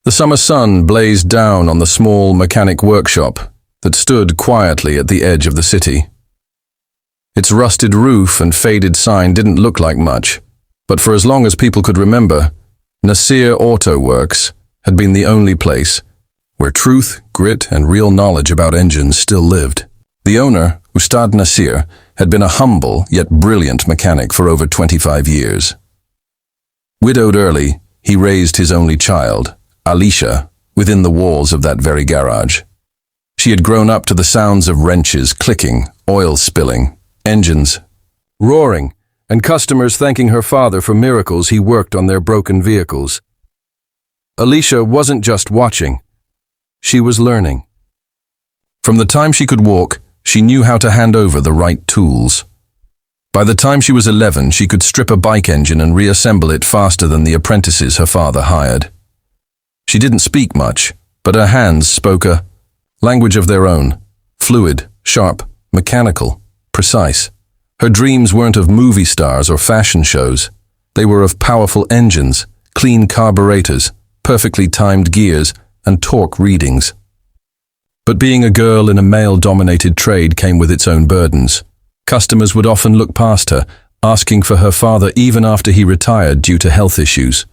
The summer sun blazed down on the small mechanic workshop that stood quietly at the edge of the city. Its rusted roof and faded sign didn't look like much, but for as long as people could remember, Nasir Auto Works had been the only place where truth, grit, and real knowledge about engines still lived. The owner, Ustad Nasir, had been a humble yet brilliant mechanic for over 25 years. Widowed early, he raised his only child, Alicia, within the walls of that very garage. She had grown up to the sounds of wrenches clicking, oil spilling, engines roaring, and customers thanking her father for miracles he worked on their broken vehicles. Alicia wasn't just watching, she was learning. From the time she could walk, she knew how to hand over the right tools. By the time she was 11, she could strip a bike engine and reassemble it faster than the apprentices her father hired. She didn't speak much, but her hands spoke a language of their own, fluid, sharp, mechanical, precise. Her dreams weren't of movie stars or fashion shows. They were of powerful engines, clean carburetors, perfectly timed gears, and torque readings. But being a girl in a male-dominated trade came with its own burdens. Customers would often look past her, asking for her father even after he retired due to health issues.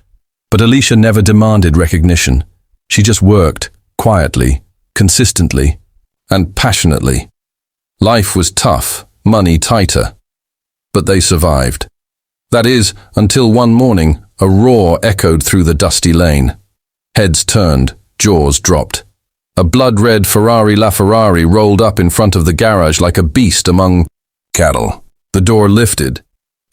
But Alicia never demanded recognition. She just worked, quietly, consistently, and passionately. Life was tough, money tighter. But they survived. That is, until one morning, a roar echoed through the dusty lane. Heads turned, jaws dropped. A blood-red Ferrari rolled up in front of the garage like a beast among cattle. The door lifted,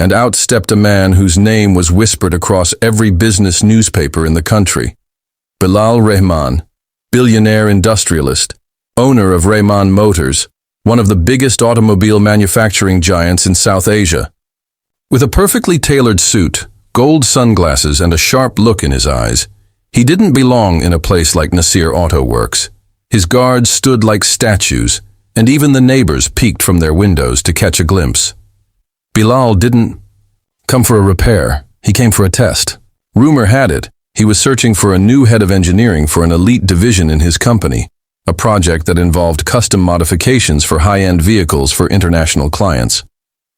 and out stepped a man whose name was whispered across every business newspaper in the country. Bilal Rahman, billionaire industrialist, owner of Rahman Motors, one of the biggest automobile manufacturing giants in South Asia. With a perfectly tailored suit, gold sunglasses, and a sharp look in his eyes, he didn't belong in a place like Nasir Auto Works. His guards stood like statues, and even the neighbors peeked from their windows to catch a glimpse. Bilal didn't come for a repair, he came for a test. Rumor had it, he was searching for a new head of engineering for an elite division in his company, a project that involved custom modifications for high-end vehicles for international clients.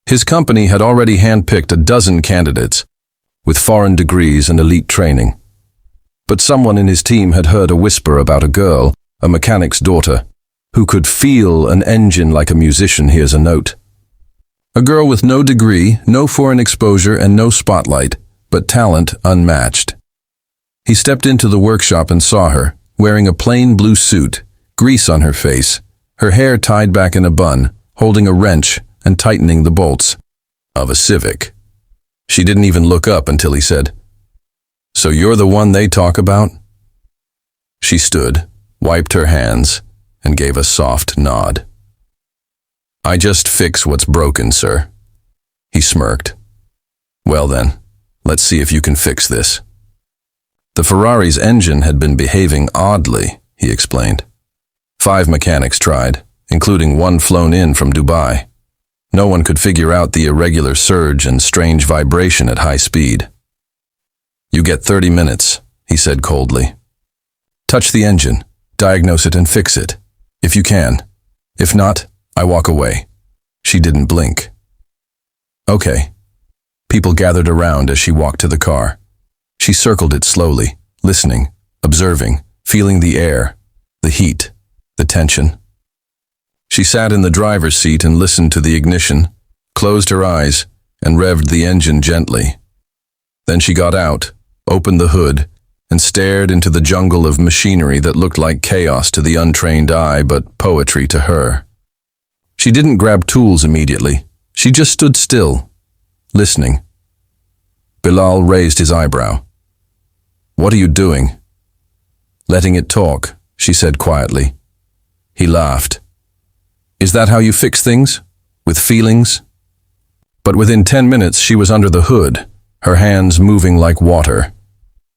His company had already handpicked a dozen candidates, with foreign degrees and elite training. But someone in his team had heard a whisper about a girl, a mechanic's daughter, who could feel an engine like a musician hears a note. A girl with no degree, no foreign exposure, and no spotlight, but talent unmatched. He stepped into the workshop and saw her, wearing a plain blue suit, grease on her face, her hair tied back in a bun, holding a wrench and tightening the bolts of a Civic. She didn't even look up until he said, "So you're the one they talk about?" She stood, wiped her hands, and gave a soft nod. "I just fix what's broken, sir." He smirked. "Well then, let's see if you can fix this." The Ferrari's engine had been behaving oddly, he explained. 5 mechanics tried, including one flown in from Dubai. No one could figure out the irregular surge and strange vibration at high speed. "You get 30 minutes, he said coldly. "Touch the engine, diagnose it and fix it, if you can. If not, I walk away." She didn't blink. "Okay." People gathered around as she walked to the car. She circled it slowly, listening, observing, feeling the air, the heat, the tension. She sat in the driver's seat and listened to the ignition, closed her eyes, and revved the engine gently. Then she got out, opened the hood, and stared into the jungle of machinery that looked like chaos to the untrained eye but poetry to her. She didn't grab tools immediately. She just stood still, listening. Bilal raised his eyebrow. "What are you doing?" "Letting it talk," she said quietly. He laughed. "Is that how you fix things? With feelings?" But within 10 minutes she was under the hood, her hands moving like water.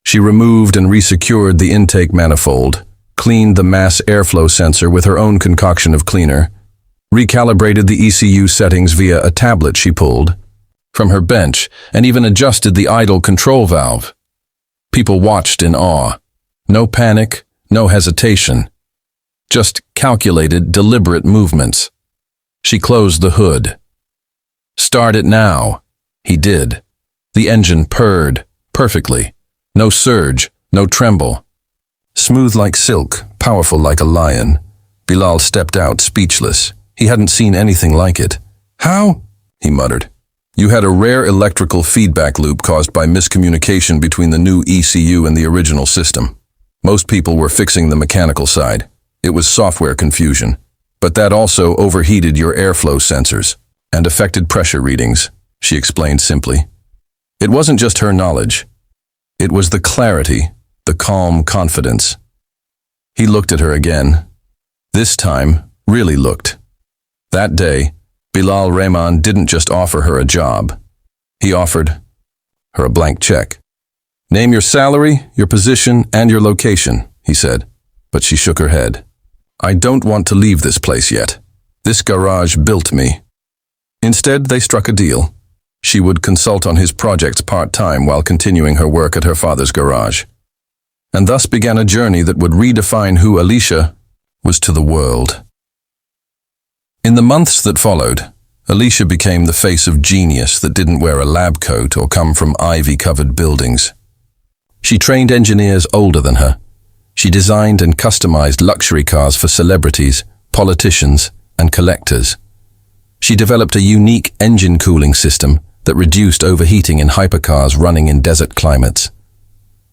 She removed and resecured the intake manifold, cleaned the mass airflow sensor with her own concoction of cleaner, recalibrated the ECU settings via a tablet she pulled from her bench, and even adjusted the idle control valve. People watched in awe. No panic, no hesitation. Just calculated, deliberate movements. She closed the hood. "Start it now." He did. The engine purred, perfectly. No surge, no tremble. Smooth like silk, powerful like a lion. Bilal stepped out, speechless. He hadn't seen anything like it. "How?" he muttered. "You had a rare electrical feedback loop caused by miscommunication between the new ECU and the original system. Most people were fixing the mechanical side. It was software confusion. But that also overheated your airflow sensors and affected pressure readings," she explained simply. It wasn't just her knowledge. It was the clarity, the calm confidence. He looked at her again. This time, really looked. That day, Bilal Rehman didn't just offer her a job. He offered her a blank check. "Name your salary, your position, and your location," he said. But she shook her head. "I don't want to leave this place yet. This garage built me." Instead, they struck a deal. She would consult on his projects part-time while continuing her work at her father's garage. And thus began a journey that would redefine who Alicia was to the world. In the months that followed, Alicia became the face of genius that didn't wear a lab coat or come from ivy-covered buildings. She trained engineers older than her. She designed and customized luxury cars for celebrities, politicians, and collectors. She developed a unique engine cooling system that reduced overheating in hypercars running in desert climates.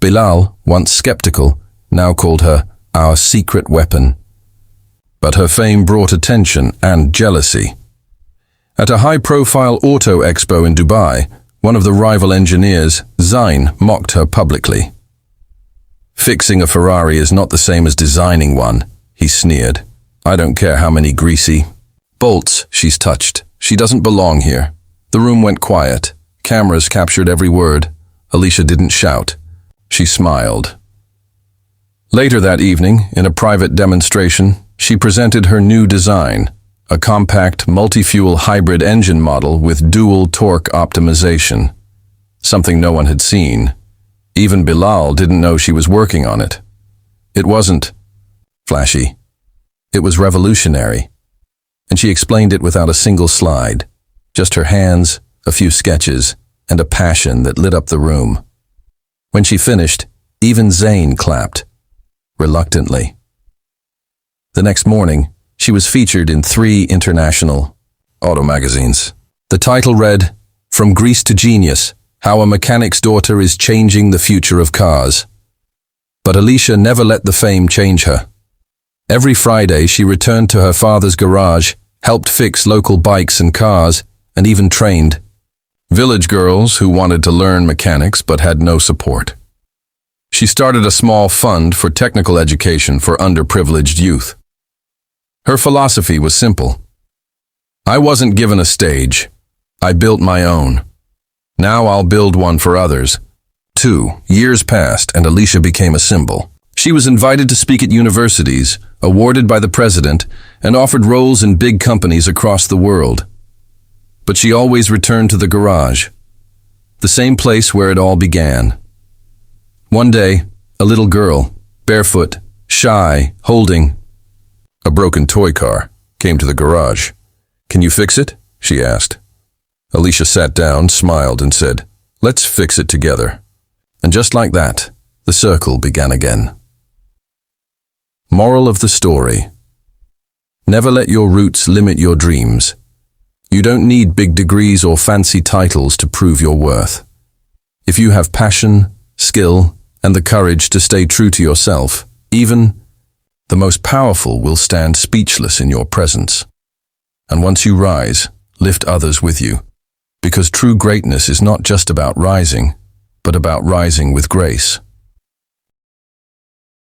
Bilal, once skeptical, now called her our secret weapon. But her fame brought attention and jealousy. At a high-profile auto expo in Dubai, one of the rival engineers, Zain, mocked her publicly. "Fixing a Ferrari is not the same as designing one," he sneered. "I don't care how many greasy bolts she's touched. She doesn't belong here." The room went quiet. Cameras captured every word. Alicia didn't shout. She smiled. Later that evening, in a private demonstration, she presented her new design, a compact, multi-fuel hybrid engine model with dual torque optimization, something no one had seen. Even Bilal didn't know she was working on it. It wasn't flashy. It was revolutionary. And she explained it without a single slide, just her hands, a few sketches, and a passion that lit up the room. When she finished, even Zain clapped, reluctantly. The next morning, she was featured in 3 international auto magazines. The title read, "From Grease to Genius, How a Mechanic's Daughter is Changing the Future of Cars." But Alicia never let the fame change her. Every Friday, she returned to her father's garage, helped fix local bikes and cars, and even trained village girls who wanted to learn mechanics but had no support. She started a small fund for technical education for underprivileged youth. Her philosophy was simple. "I wasn't given a stage. I built my own. Now I'll build one for others." 2 years passed and Alicia became a symbol. She was invited to speak at universities, awarded by the president, and offered roles in big companies across the world. But she always returned to the garage, the same place where it all began. One day, a little girl, barefoot, shy, holding a broken toy car, came to the garage. "Can you fix it?" she asked. Alicia sat down, smiled, and said, "Let's fix it together." And just like that, the circle began again. Moral of the story: never let your roots limit your dreams. You don't need big degrees or fancy titles to prove your worth. If you have passion, skill, and the courage to stay true to yourself, even the most powerful will stand speechless in your presence. And once you rise, lift others with you, because true greatness is not just about rising, but about rising with grace.